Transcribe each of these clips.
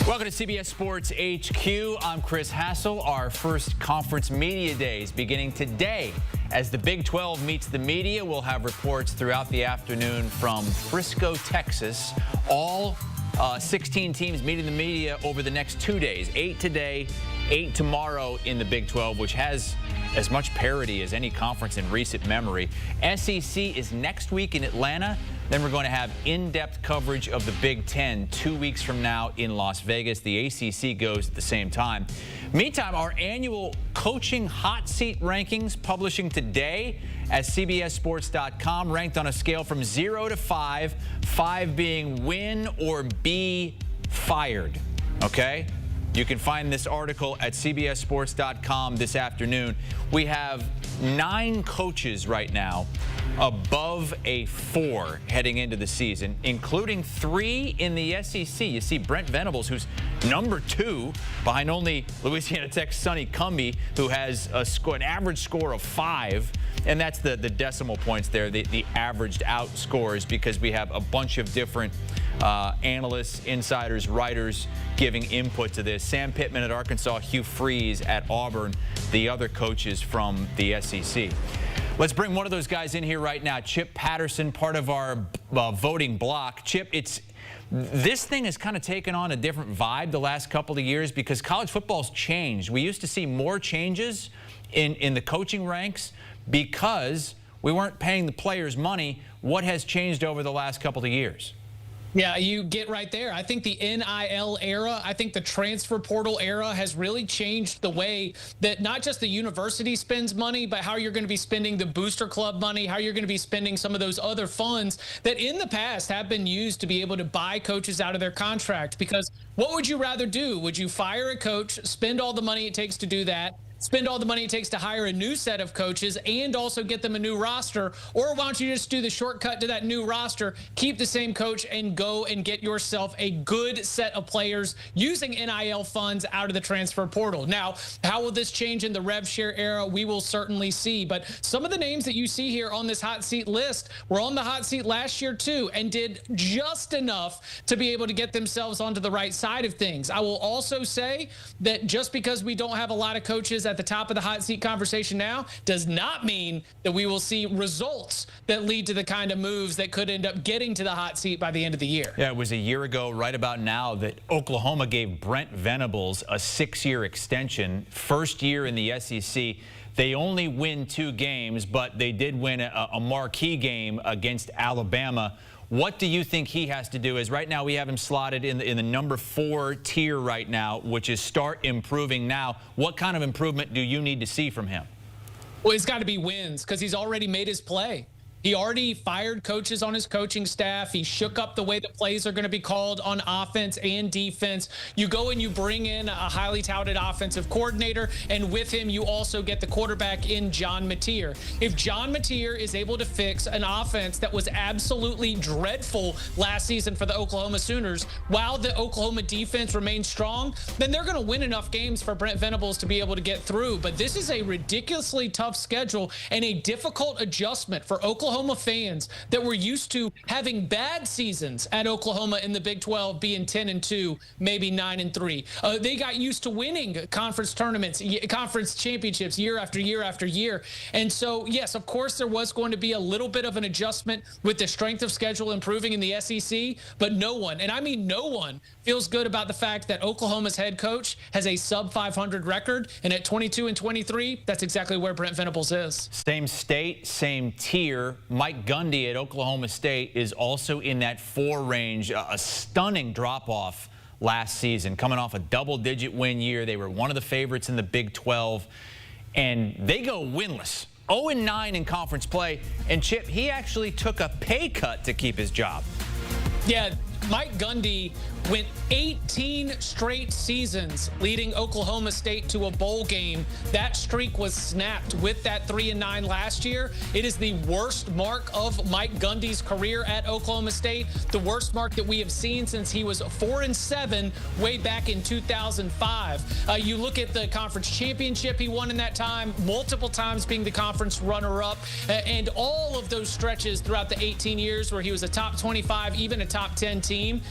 Welcome to CBS Sports HQ. I'm Chris Hassel. Our first conference media days beginning today. As the Big 12 meets the media, we'll have reports throughout the afternoon from Frisco, Texas. All 16 teams meeting the media over the next 2 days. 8 today, 8 tomorrow in the Big 12, which has as much parity as any conference in recent memory. SEC is next week in Atlanta. Then we're going to have in-depth coverage of the Big 10 2 weeks from now in Las Vegas. The ACC goes at the same time. Meantime, our annual coaching hot seat rankings publishing today at CBSSports.com, ranked on a scale from 0 to 5, 5 being win or be fired. Okay? You can find this article at CBSSports.com this afternoon. We have 9 coaches right now above a 4 heading into the season, including 3 in the SEC. You see Brent Venables, who's number 2 behind only Louisiana Tech's Sonny Cumbie, who has an average score of 5. And that's the decimal points there, the averaged out scores, because we have a bunch of different analysts, insiders, writers giving input to this. Sam Pittman at Arkansas, Hugh Freeze at Auburn, the other coaches from the SEC. Let's bring one of those guys in here right now. Chip Patterson, part of our voting block. Chip, this thing has kind of taken on a different vibe the last couple of years because college football's changed. We used to see more changes in the coaching ranks because we weren't paying the players money. What has changed over the last couple of years? Yeah, you get right there. I think the NIL era, I think the transfer portal era has really changed the way that not just the university spends money, but how you're going to be spending the booster club money, how you're going to be spending some of those other funds that in the past have been used to be able to buy coaches out of their contract. Because what would you rather do? Would you fire a coach, spend all the money it takes to do that, spend all the money it takes to hire a new set of coaches and also get them a new roster? Or why don't you just do the shortcut to that new roster, keep the same coach, and go and get yourself a good set of players using NIL funds out of the transfer portal? Now, how will this change in the rev share era? We will certainly see. But some of the names that you see here on this hot seat list were on the hot seat last year too and did just enough to be able to get themselves onto the right side of things. I will also say that just because we don't have a lot of coaches at the top of the hot seat conversation now does not mean that we will see results that lead to the kind of moves that could end up getting to the hot seat by the end of the year. Yeah, it was a year ago right about now that Oklahoma gave Brent Venables a 6-year extension. First year in the SEC. They only win 2 games, but they did win a marquee game against Alabama. What do you think he has to do? As right now we have him slotted in the number 4 tier right now, which is start improving now. What kind of improvement do you need to see from him? Well, it's got to be wins because he's already made his play. He already fired coaches on his coaching staff. He shook up the way the plays are going to be called on offense and defense. You go and you bring in a highly touted offensive coordinator, and with him you also get the quarterback in John Mateer. If John Mateer is able to fix an offense that was absolutely dreadful last season for the Oklahoma Sooners, while the Oklahoma defense remains strong, then they're going to win enough games for Brent Venables to be able to get through. But this is a ridiculously tough schedule and a difficult adjustment for Oklahoma fans that were used to having bad seasons at Oklahoma in the Big 12, being 10-2, maybe 9-3. They got used to winning conference tournaments, conference championships year after year after year. And so, yes, of course, there was going to be a little bit of an adjustment with the strength of schedule improving in the SEC, but no one, and I mean no one, feels good about the fact that Oklahoma's head coach has a sub-500 record, and at 22-23, that's exactly where Brent Venables is. Same state, same tier. Mike Gundy at Oklahoma State is also in that 4 range. A stunning drop-off last season, coming off a double-digit win year. They were one of the favorites in the Big 12, and they go winless. 0-9 in conference play. And Chip, he actually took a pay cut to keep his job. Yeah, Mike Gundy went 18 straight seasons leading Oklahoma State to a bowl game. That streak was snapped with that 3-9 last year. It is the worst mark of Mike Gundy's career at Oklahoma State, the worst mark that we have seen since he was 4-7 way back in 2005. You look at the conference championship he won in that time, multiple times being the conference runner-up, and all of those stretches throughout the 18 years where he was a top 25, even a top 10 team.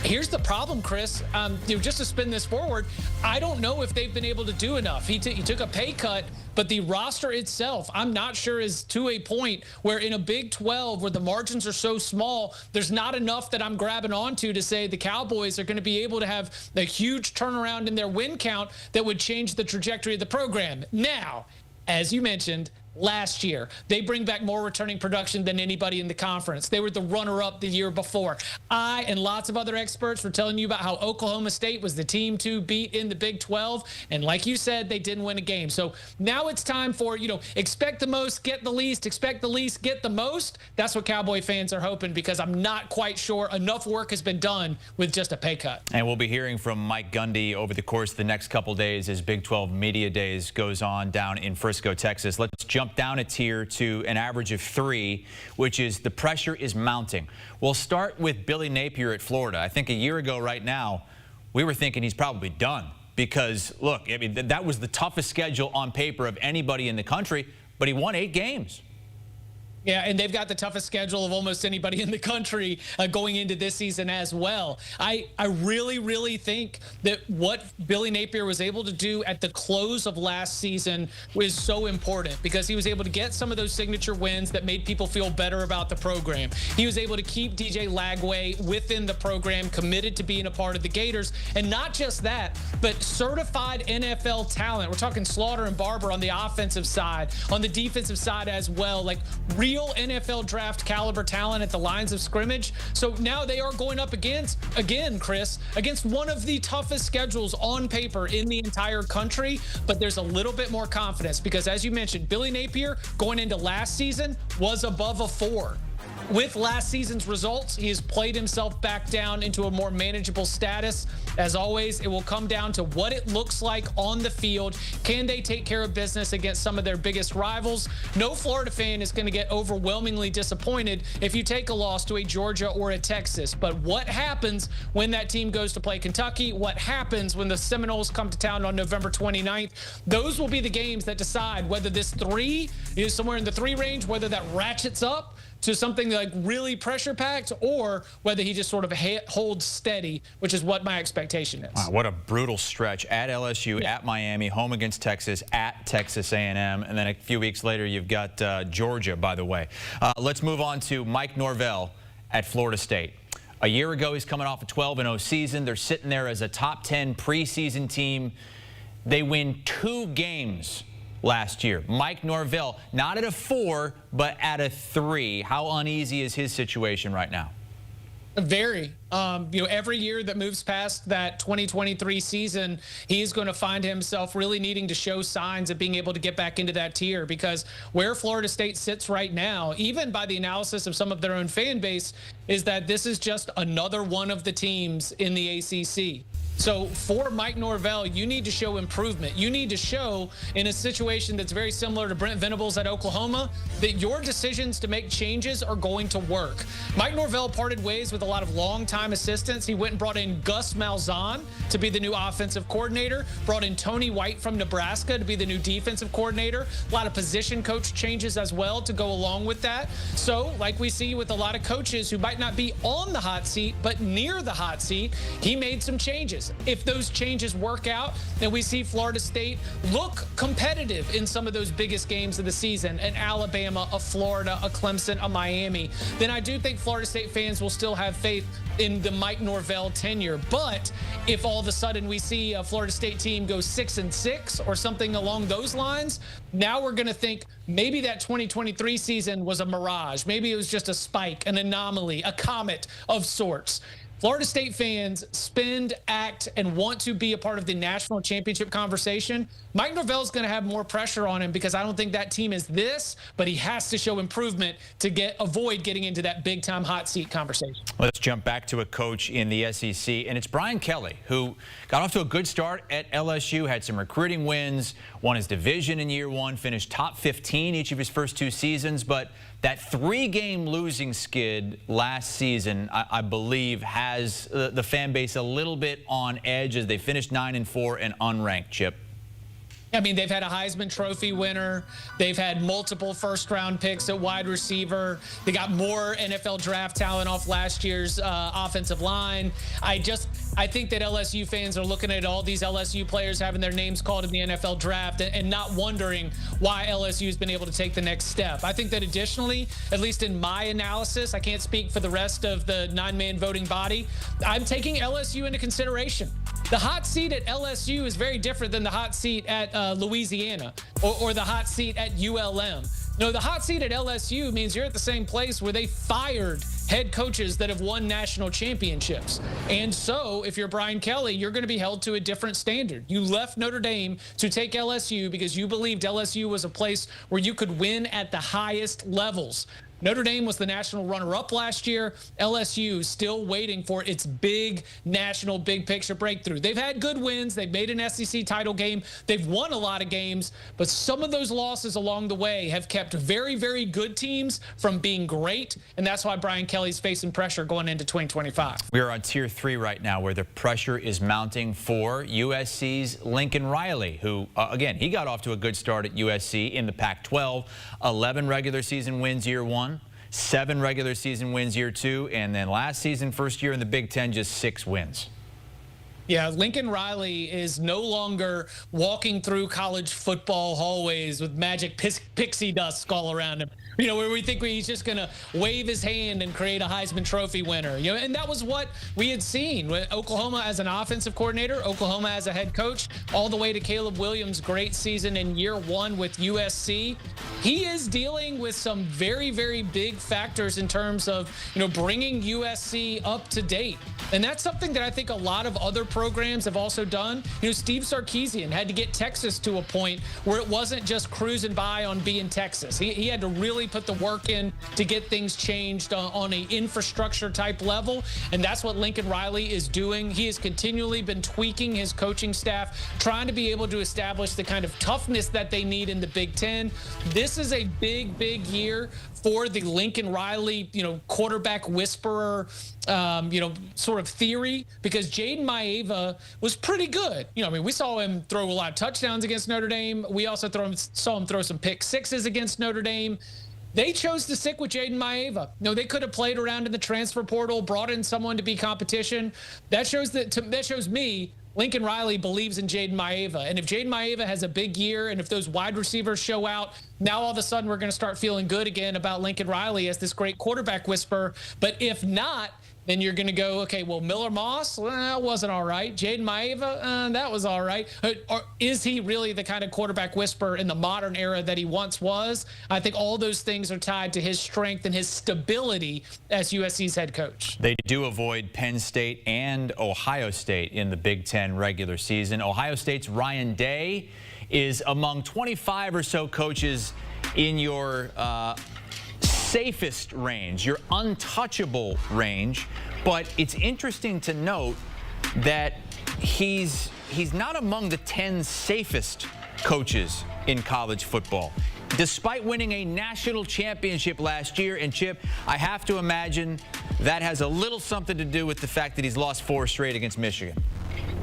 Here's the problem, Chris. Just to spin this forward, I don't know if they've been able to do enough. He took a pay cut, but the roster itself, I'm not sure is to a point where in a Big 12 where the margins are so small, there's not enough that I'm grabbing onto to say the Cowboys are going to be able to have a huge turnaround in their win count that would change the trajectory of the program. Now, as you mentioned, last year, they bring back more returning production than anybody in the conference. They were the runner-up the year before. I and lots of other experts were telling you about how Oklahoma State was the team to beat in the Big 12. And like you said, they didn't win a game. So now it's time for, expect the most, get the least, expect the least, get the most. That's what Cowboy fans are hoping, because I'm not quite sure enough work has been done with just a pay cut. And we'll be hearing from Mike Gundy over the course of the next couple days as Big 12 Media Days goes on down in Frisco, Texas. Let's jump down a tier to an average of 3, which is the pressure is mounting. We'll start with Billy Napier at Florida. I think a year ago right now, we were thinking he's probably done because, look, I mean, that was the toughest schedule on paper of anybody in the country, but he won 8 games. Yeah, and they've got the toughest schedule of almost anybody in the country going into this season as well. I really, really think that what Billy Napier was able to do at the close of last season was so important, because he was able to get some of those signature wins that made people feel better about the program. He was able to keep DJ Lagway within the program, committed to being a part of the Gators. And not just that, but certified NFL talent. We're talking Slaughter and Barber on the offensive side, on the defensive side as well, like real NFL draft caliber talent at the lines of scrimmage. So now they are going up against, again, Chris, against one of the toughest schedules on paper in the entire country. But there's a little bit more confidence because, as you mentioned, Billy Napier going into last season was above a 4. With last season's results, he has played himself back down into a more manageable status. As always, it will come down to what it looks like on the field. Can they take care of business against some of their biggest rivals? No Florida fan is going to get overwhelmingly disappointed if you take a loss to a Georgia or a Texas. But what happens when that team goes to play Kentucky? What happens when the Seminoles come to town on November 29th? Those will be the games that decide whether this 3 is somewhere in the 3 range, whether that ratchets up to something like really pressure-packed, or whether he just sort of holds steady, which is what my expectation is. Wow, what a brutal stretch. At LSU, at Miami, home against Texas, at Texas A&M, and then a few weeks later you've got Georgia, by the way. Let's move on to Mike Norvell at Florida State. A year ago, he's coming off a 12-0 season. They're sitting there as a top 10 preseason team. They win 2 games last year. Mike Norvell, not at a 4, but at a 3. How uneasy is his situation right now? Very. Every year that moves past that 2023 season, he's going to find himself really needing to show signs of being able to get back into that tier, because where Florida State sits right now, even by the analysis of some of their own fan base, is that this is just another one of the teams in the ACC. So for Mike Norvell, you need to show improvement. You need to show, in a situation that's very similar to Brent Venables at Oklahoma, that your decisions to make changes are going to work. Mike Norvell parted ways with a lot of longtime assistants. He went and brought in Gus Malzahn to be the new offensive coordinator, brought in Tony White from Nebraska to be the new defensive coordinator, a lot of position coach changes as well to go along with that. So like we see with a lot of coaches who might not be on the hot seat, but near the hot seat, he made some changes. If those changes work out, then we see Florida State look competitive in some of those biggest games of the season, an Alabama, a Florida, a Clemson, a Miami. Then I do think Florida State fans will still have faith in the Mike Norvell tenure. But if all of a sudden we see a Florida State team go 6-6 or something along those lines, now we're going to think maybe that 2023 season was a mirage. Maybe it was just a spike, an anomaly, a comet of sorts. Florida State fans spend, act, and want to be a part of the national championship conversation. Mike Norvell's going to have more pressure on him, because I don't think that team is this, but he has to show improvement to avoid getting into that big-time hot seat conversation. Let's jump back to a coach in the SEC, and it's Brian Kelly, who got off to a good start at LSU, had some recruiting wins, won his division in year 1, finished top 15 each of his first 2 seasons, but that 3-game losing skid last season, I believe, has the fan base a little bit on edge as they finished 9-4 and unranked, Chip. I mean, they've had a Heisman Trophy winner. They've had multiple first-round picks at wide receiver. They got more NFL draft talent off last year's offensive line. I think that LSU fans are looking at all these LSU players having their names called in the NFL draft and not wondering why LSU has been able to take the next step. I think that additionally, at least in my analysis, I can't speak for the rest of the 9-man voting body, I'm taking LSU into consideration. The hot seat at LSU is very different than the hot seat at Louisiana or the hot seat at ULM. No, the hot seat at LSU means you're at the same place where they fired head coaches that have won national championships. And so if you're Brian Kelly, you're going to be held to a different standard. You left Notre Dame to take LSU because you believed LSU was a place where you could win at the highest levels. Notre Dame was the national runner-up last year. LSU still waiting for its big national, big picture breakthrough. They've had good wins. They've made an SEC title game. They've won a lot of games, but some of those losses along the way have kept very, very good teams from being great, and that's why Brian Kelly's facing pressure going into 2025. We are on Tier 3 right now where the pressure is mounting for USC's Lincoln Riley, who, again, he got off to a good start at USC in the Pac-12, 11 regular season wins year one. 7 regular season wins year 2, and then last season, first year in the Big Ten, just 6 wins. Yeah, Lincoln Riley is no longer walking through college football hallways with magic pixie dust all around him. You know, where we think he's just going to wave his hand and create a Heisman Trophy winner. You know, and that was what we had seen with Oklahoma as an offensive coordinator, Oklahoma as a head coach, all the way to Caleb Williams' great season in year 1 with USC. He is dealing with some very, very big factors in terms of, you know, bringing USC up to date. And that's something that I think a lot of other programs have also done. You know, Steve Sarkisian had to get Texas to a point where it wasn't just cruising by on being Texas. He had to really put the work in to get things changed on an infrastructure type level. And that's what Lincoln Riley is doing. He has continually been tweaking his coaching staff, trying to be able to establish the kind of toughness that they need in the Big Ten. This is a big, big year for the Lincoln Riley, you know, quarterback whisperer, you know, sort of theory, because Jaden Maeva was pretty good. You know, I mean, we saw him throw a lot of touchdowns against Notre Dame. We also saw him throw some pick sixes against Notre Dame. They chose to stick with Jaden Maeva. No, they could have played around in the transfer portal, brought in someone to be competition. That shows me Lincoln Riley believes in Jaden Maeva. And if Jaden Maeva has a big year and if those wide receivers show out, now all of a sudden we're going to start feeling good again about Lincoln Riley as this great quarterback whisperer. But if not, then you're going to go, okay, well, Miller Moss, well, that wasn't all right. Jaden Maeva, that was all right. Or is he really the kind of quarterback whisperer in the modern era that he once was? I think all those things are tied to his strength and his stability as USC's head coach. They do avoid Penn State and Ohio State in the Big Ten regular season. Ohio State's Ryan Day is among 25 or so coaches in your safest range, your untouchable range, but it's interesting to note that he's not among the 10 safest coaches in college football. Despite winning a national championship last year, and Chip, I have to imagine that has a little something to do with the fact that he's lost 4 straight against Michigan.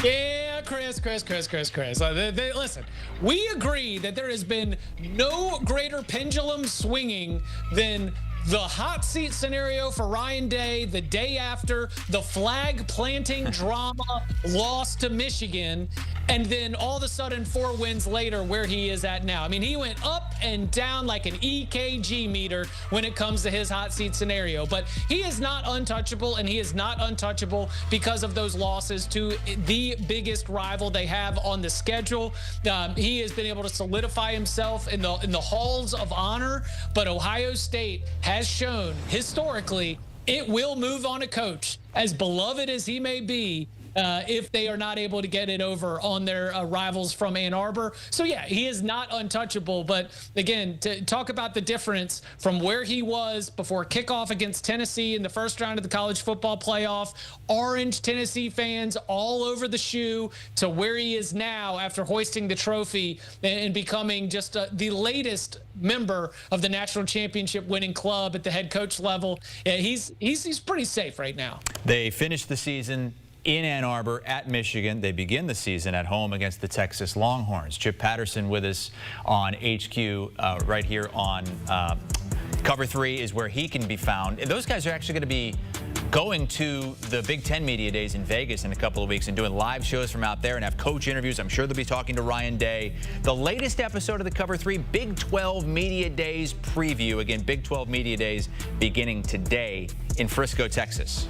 Yeah, Chris. Listen, we agree that there has been no greater pendulum swinging than the hot seat scenario for Ryan Day the day after the flag planting drama loss to Michigan, and then all of a sudden 4 wins later where he is at now. I mean, he went up and down like an EKG meter when it comes to his hot seat scenario, but he is not untouchable, and he is not untouchable because of those losses to the biggest rival they have on the schedule. He has been able to solidify himself in the halls of honor, but Ohio State has shown historically it will move on a coach, as beloved as he may be, if they are not able to get it over on their rivals from Ann Arbor. So, yeah, he is not untouchable. But, again, to talk about the difference from where he was before kickoff against Tennessee in the first round of the college football playoff, orange Tennessee fans all over the shoe, to where he is now after hoisting the trophy and becoming just the latest member of the national championship winning club at the head coach level. He's pretty safe right now. They finished the season in Ann Arbor at Michigan. They begin the season at home against the Texas Longhorns. Chip Patterson with us on HQ right here on Cover 3 is where he can be found. And those guys are actually going to be going to the Big Ten Media Days in Vegas in a couple of weeks and doing live shows from out there and have coach interviews. I'm sure they'll be talking to Ryan Day. The latest episode of the Cover 3 Big 12 Media Days preview. Again, Big 12 Media Days beginning today in Frisco, Texas.